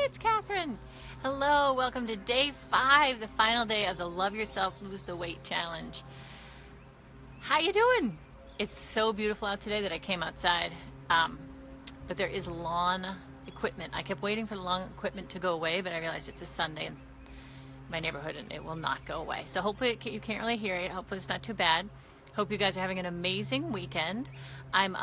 it's Catherine. Hello, welcome to day 5, the final day of the Love Yourself, Lose the Weight Challenge. How you doing? It's so beautiful out today that I came outside, but there is lawn equipment. I kept waiting for the lawn equipment to go away, but I realized it's a Sunday in my neighborhood and it will not go away. So hopefully you can't really hear it. Hopefully it's not too bad. Hope you guys are having an amazing weekend. I'm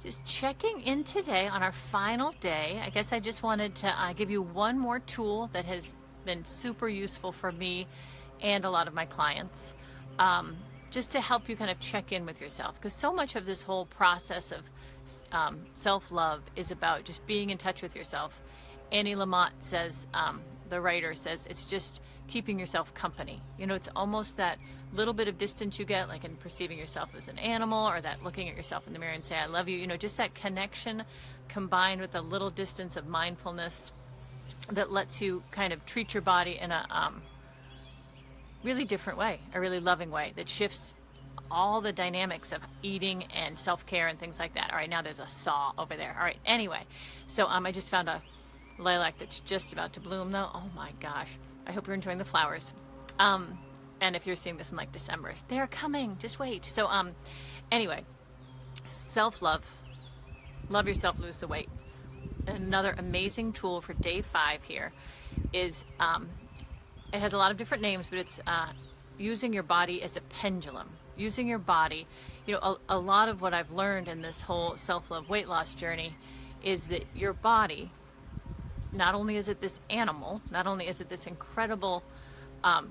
just checking in today on our final day. I guess I just wanted to give you one more tool that has been super useful for me and a lot of my clients, just to help you kind of check in with yourself, because so much of this whole process of self-love is about just being in touch with yourself. Annie Lamott says, the writer says, it's just keeping yourself company. You know, it's almost that little bit of distance you get, like in perceiving yourself as an animal, or that looking at yourself in the mirror and say, I love you. You know, just that connection combined with a little distance of mindfulness that lets you kind of treat your body in a really different way, a really loving way that shifts all the dynamics of eating and self-care and things like that. All right, now there's a saw over there. All right, anyway, so I just found a lilac that's just about to bloom though. Oh my gosh, I hope you're enjoying the flowers. And if you're seeing this in like December, they're coming, just wait. So anyway, self-love, love yourself, lose the weight. Another amazing tool for day 5 here is, it has a lot of different names, but it's using your body as a pendulum. Using your body, you know, a lot of what I've learned in this whole self-love weight loss journey is that your body, not only is it this animal, not only is it this incredible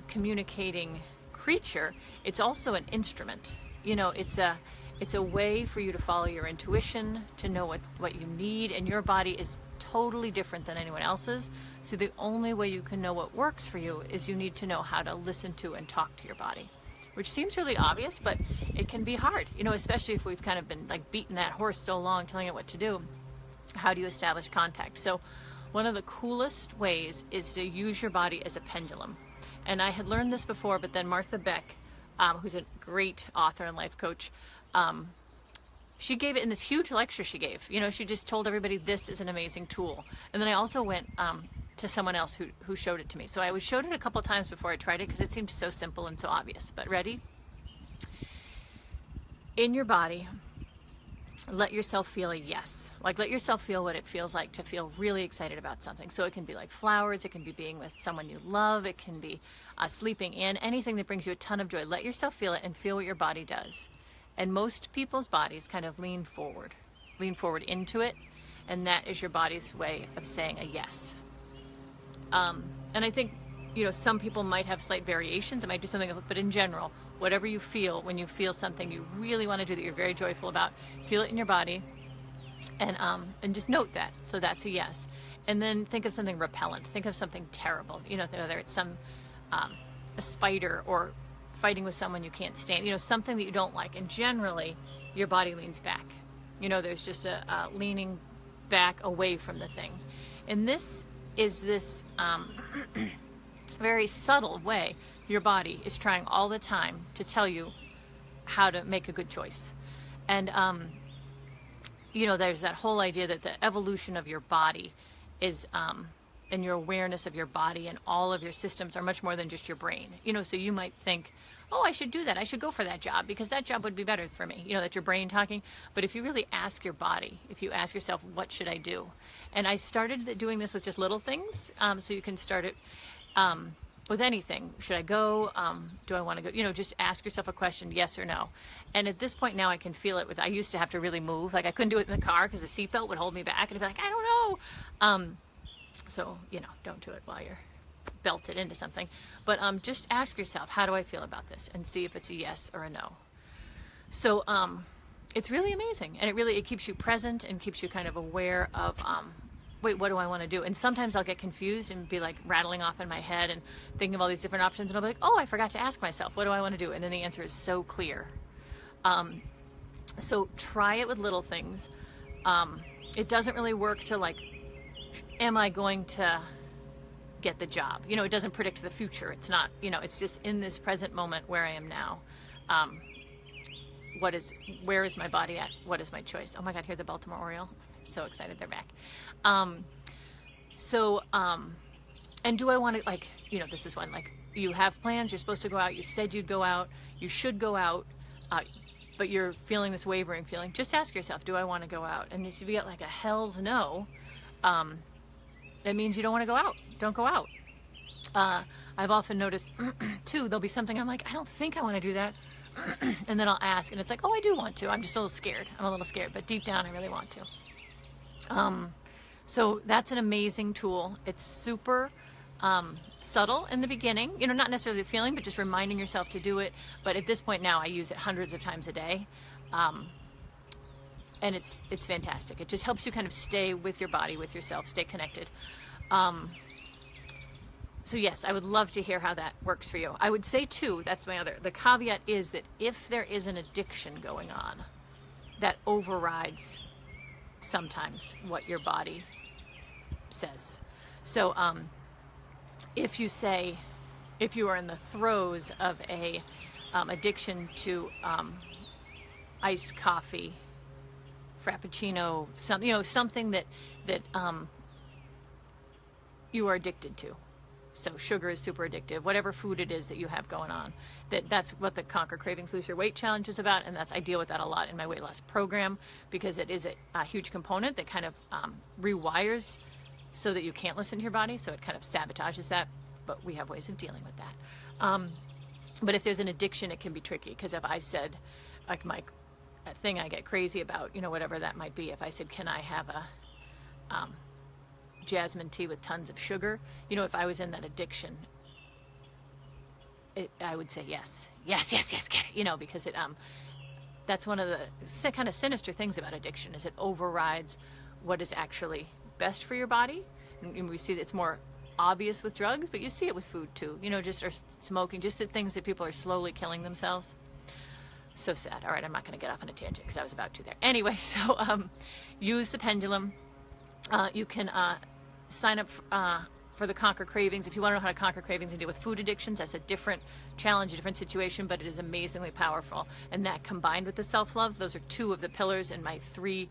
communicating creature, it's also an instrument. You know, it's a way for you to follow your intuition, to know what you need, and your body is totally different than anyone else's. So the only way you can know what works for you is you need to know how to listen to and talk to your body, which seems really obvious, but it can be hard, you know, especially if we've kind of been like beating that horse so long, telling it what to do. How do you establish contact? So one of the coolest ways is to use your body as a pendulum. And I had learned this before, but then Martha Beck, who's a great author and life coach, she gave it in this huge lecture she gave. You know, she just told everybody this is an amazing tool. And then I also went to someone else who showed it to me. So I was showed it a couple times before I tried it because it seemed so simple and so obvious. But ready? In your body, let yourself feel a yes. Like, let yourself feel what it feels like to feel really excited about something. So it can be like flowers, it can be being with someone you love, it can be sleeping in, anything that brings you a ton of joy. Let yourself feel it and feel what your body does. And most people's bodies kind of lean forward into it, and that is your body's way of saying a yes. And I think, you know, some people might have slight variations, it might do something, but in general, whatever you feel, when you feel something you really want to do that you're very joyful about, feel it in your body, and just note that. So that's a yes. And then think of something repellent. Think of something terrible. You know, whether it's a spider or fighting with someone you can't stand. You know, something that you don't like. And generally, your body leans back. You know, there's just a leaning back away from the thing. And this is this very subtle way your body is trying all the time to tell you how to make a good choice. And you know, there's that whole idea that the evolution of your body is and your awareness of your body and all of your systems are much more than just your brain. You know, so you might think, oh, I should do that, I should go for that job because that job would be better for me. You know, that's your brain talking. But if you really ask your body, if you ask yourself, what should I do? And I started doing this with just little things, so you can start it with anything. Should I go? Do I want to go? You know, just ask yourself a question, yes or no. And at this point now I can feel it. I used to have to really move. Like I couldn't do it in the car because the seatbelt would hold me back. And I'd be like, I don't know. So, you know, don't do it while you're belted into something. But just ask yourself, how do I feel about this? And see if it's a yes or a no. So it's really amazing. And it keeps you present and keeps you kind of aware of wait, what do I want to do? And sometimes I'll get confused and be like rattling off in my head and thinking of all these different options. And I'll be like, oh, I forgot to ask myself, what do I want to do? And then the answer is so clear. So try it with little things. It doesn't really work to like, am I going to get the job? You know, it doesn't predict the future. It's not, you know, it's just in this present moment where I am now. Where is my body at? What is my choice? Oh my God, hear the Baltimore Oriole. So excited they're back. So, and do I want to, like, this is one, like, you have plans, you're supposed to go out, you said you'd go out, you should go out, but you're feeling this wavering feeling. Just ask yourself, do I want to go out? And if you get like a hell's no, that means you don't want to go out. Don't go out. I've often noticed too, there'll be something I'm like, I don't think I want to do that. And then I'll ask, and it's like, oh, I do want to. I'm just a little scared. I'm a little scared, but deep down, I really want to. So that's an amazing tool. It's super subtle in the beginning, not necessarily the feeling, but just reminding yourself to do it. But at this point now, I use it hundreds of times a day. And it's fantastic. It just helps you kind of stay with your body, with yourself, stay connected. So yes, I would love to hear how that works for you. I would say too, the caveat is that if there is an addiction going on, that overrides sometimes what your body says. So if you are in the throes of a addiction to iced coffee, frappuccino, something that you are addicted to. So sugar is super addictive, whatever food it is that you have going on. That's what the Conquer Cravings Lose Your Weight Challenge is about, and I deal with that a lot in my weight loss program, because it is a huge component that kind of rewires so that you can't listen to your body, so it kind of sabotages that, but we have ways of dealing with that. But if there's an addiction, it can be tricky, because if I said, like a thing I get crazy about, whatever that might be, if I said, can I have a jasmine tea with tons of sugar, if I was in that addiction, I would say yes, get it, because that's one of the kind of sinister things about addiction, is it overrides what is actually best for your body. And we see that it's more obvious with drugs, but you see it with food too, or smoking, just the things that people are slowly killing themselves. So sad. All right, I'm not going to get off on a tangent because I was about to there. Anyway, so use the pendulum. You can sign up for the Conquer Cravings. If you want to know how to conquer cravings and deal with food addictions, that's a different challenge, a different situation, but it is amazingly powerful. And that combined with the self-love, those are two of the pillars in my 3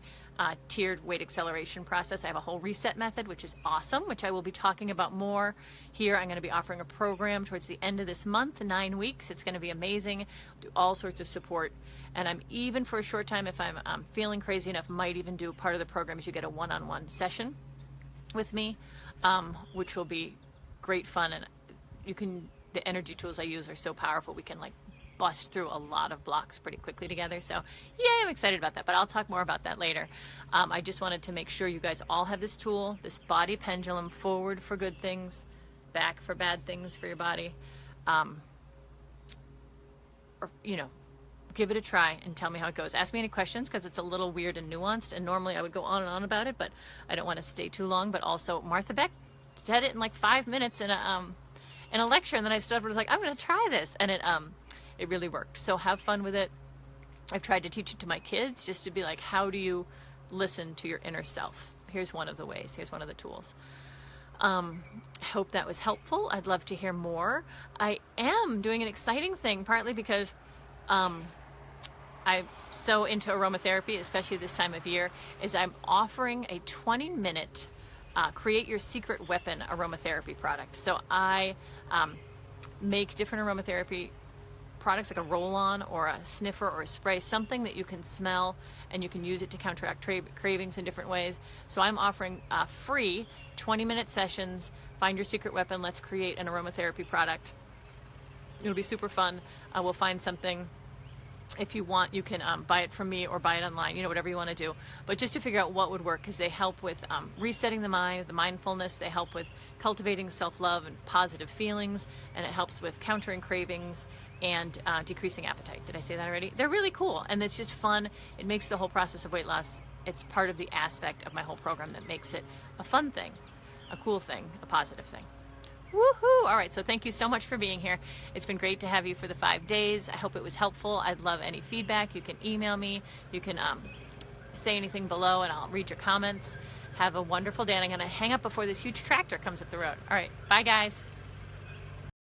tiered weight acceleration process. I have a whole reset method, which is awesome, which I will be talking about more here. I'm going to be offering a program towards the end of this month, 9 weeks. It's going to be amazing. Do all sorts of support. And I'm even, for a short time, if I'm feeling crazy enough, might even do part of the program is you get a one-on-one session with me, which will be great fun. And the energy tools I use are so powerful, we can like bust through a lot of blocks pretty quickly together. So yeah, I'm excited about that, but I'll talk more about that later. I just wanted to make sure you guys all have this tool, this body pendulum, forward for good things, back for bad things for your body. Give it a try and tell me how it goes. Ask me any questions, because it's a little weird and nuanced, and normally I would go on and on about it, but I don't want to stay too long. But also, Martha Beck said it in like 5 minutes in a lecture, and then I stood up and was like, I'm going to try this, and it really worked. So have fun with it. I've tried to teach it to my kids, just to be like, how do you listen to your inner self? Here's one of the ways. Here's one of the tools. I hope that was helpful. I'd love to hear more. I am doing an exciting thing, partly because I'm so into aromatherapy, especially this time of year, is I'm offering a 20-minute create your secret weapon aromatherapy product. So I make different aromatherapy products, like a roll-on or a sniffer or a spray, something that you can smell and you can use it to counteract cravings in different ways. So I'm offering free 20-minute sessions. Find your secret weapon. Let's create an aromatherapy product. It'll be super fun. We'll find something. If you want, you can buy it from me or buy it online, whatever you want to do. But just to figure out what would work, because they help with resetting the mind, the mindfulness. They help with cultivating self-love and positive feelings, and it helps with countering cravings and decreasing appetite. Did I say that already? They're really cool, and it's just fun. It makes the whole process of weight loss, it's part of the aspect of my whole program that makes it a fun thing, a cool thing, a positive thing. Woohoo! All right, so thank you so much for being here. It's been great to have you for the 5 days. I hope it was helpful. I'd love any feedback. You can email me. You can say anything below, and I'll read your comments. Have a wonderful day, and I'm going to hang up before this huge tractor comes up the road. All right, bye, guys.